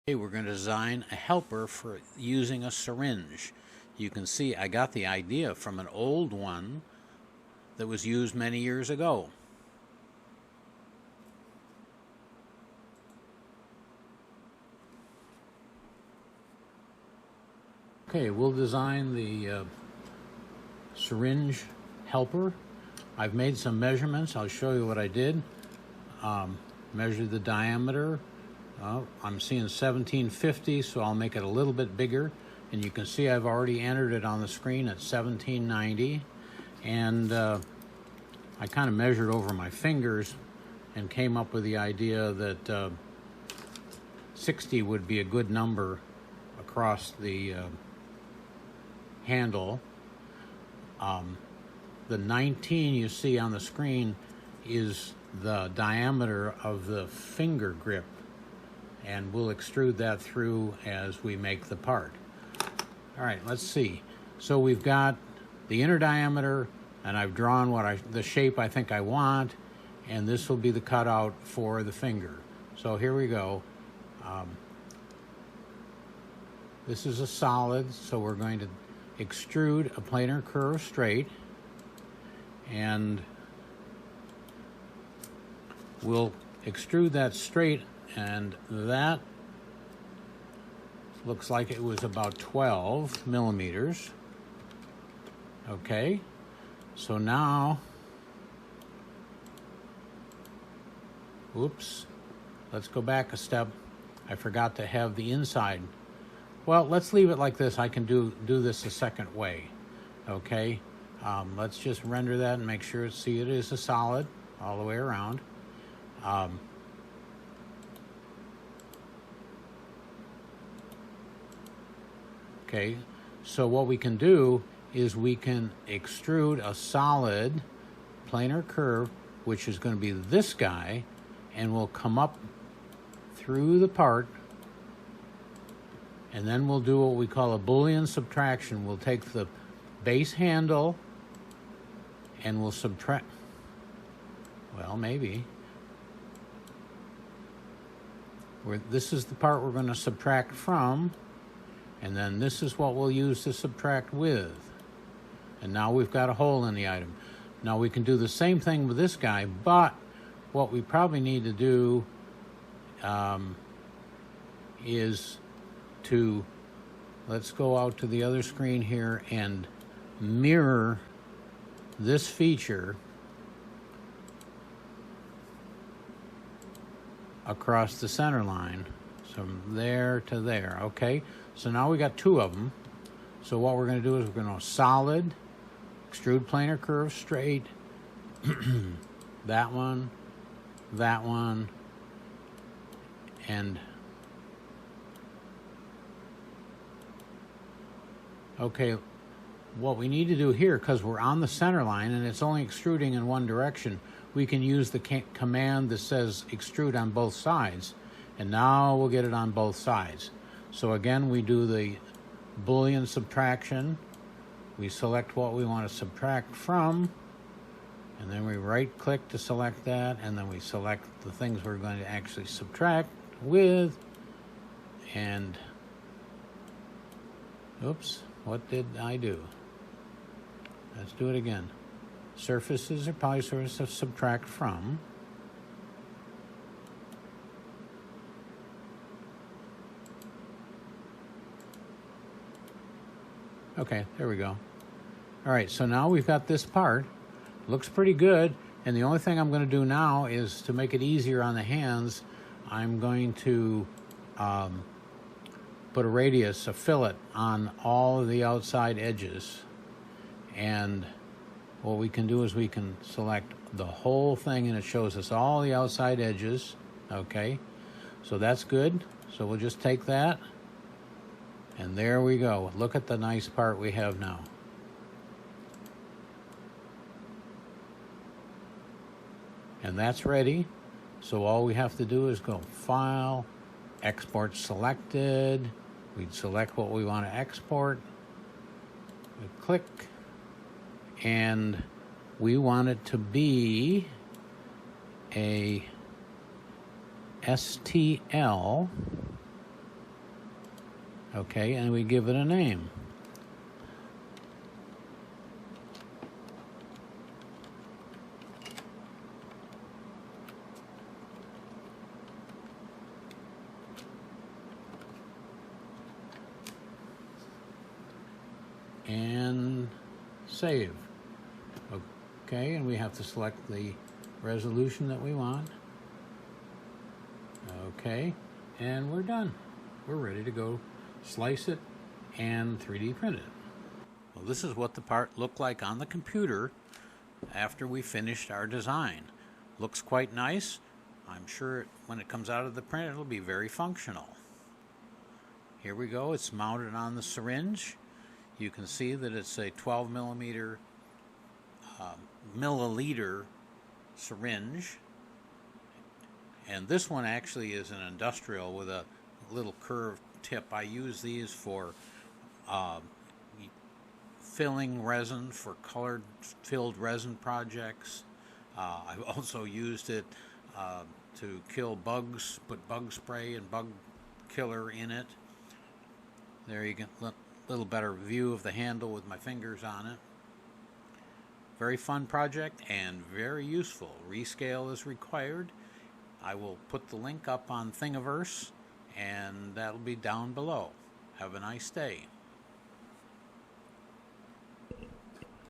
Hey, we're going to design a helper for using a syringe. You can see I got the idea from an old one that was used many years ago. Okay, we'll design the syringe helper. I've made some measurements. I'll show you what I did. Measured the diameter. I'm seeing 1750, so I'll make it a little bit bigger. And you can see I've already entered it on the screen at 1790. And I kind of measured over my fingers and came up with the idea that 60 would be a good number across the handle. The 19 you see on the screen is the diameter of the finger grip, and we'll extrude that through as we make the part. All right, let's see. So we've got the inner diameter, and I've drawn the shape I think I want, and this will be the cutout for the finger. So here we go. This is a solid, so we're going to extrude a planar curve straight, and we'll extrude that straight, and that looks like it was about 12 millimeters. Okay, so now, oops, let's go back a step. I forgot to have the inside. Well, let's leave it like this. I can do this a second way. Okay, let's just render that and make sure, see, it is a solid all the way around. Okay, so what we can do is we can extrude a solid planar curve, which is going to be this guy, and we'll come up through the part, and then we'll do what we call a Boolean subtraction. We'll take the base handle and we'll subtract, well, maybe. This is the part we're going to subtract from, and then this is what we'll use to subtract with. And now we've got a hole in the item. Now we can do the same thing with this guy, but what we probably need to do is to, let's go out to the other screen here and mirror this feature across the center line, from there to there. Okay, so now we got two of them. So what we're going to do is we're going to solid, extrude planar curve straight, that one, and okay, what we need to do here, because we're on the center line and it's only extruding in one direction, we can use the command that says extrude on both sides, and now we'll get it on both sides. So again, we do the Boolean subtraction. We select what we want to subtract from, and then we right click to select that, and then we select the things we're going to actually subtract with, and oops, what did I do? Let's do it again. Surfaces or polysurfaces subtract from. Okay, there we go. All right, so now we've got this part. Looks pretty good, and the only thing I'm going to do now is to make it easier on the hands, I'm going to put a radius, a fillet, on all of the outside edges. And what we can do is we can select the whole thing, and it shows us all the outside edges. Okay, so that's good. So we'll just take that, and there we go. Look at the nice part we have now. And that's ready. So all we have to do is go File, Export Selected. We'd select what we want to export. We click, and we want it to be a STL Okay, and we give it a name. And save. Okay, and we have to select the resolution that we want. Okay, and we're done. We're ready to go slice it and 3D print it. Well, this is what the part looked like on the computer after we finished our design. Looks quite nice. I'm sure when it comes out of the print, it'll be very functional. Here we go. It's mounted on the syringe. You can see that it's a 12 milliliter syringe. And this one actually is an industrial with a little curved tip. I use these for filling resin for filled resin projects. I've also used it to kill bugs, put bug spray and bug killer in it. There you get a little better view of the handle with my fingers on it. Very fun project and very useful. Rescale is required. I will put the link up on Thiniverse, and that'll be down below. Have a nice day.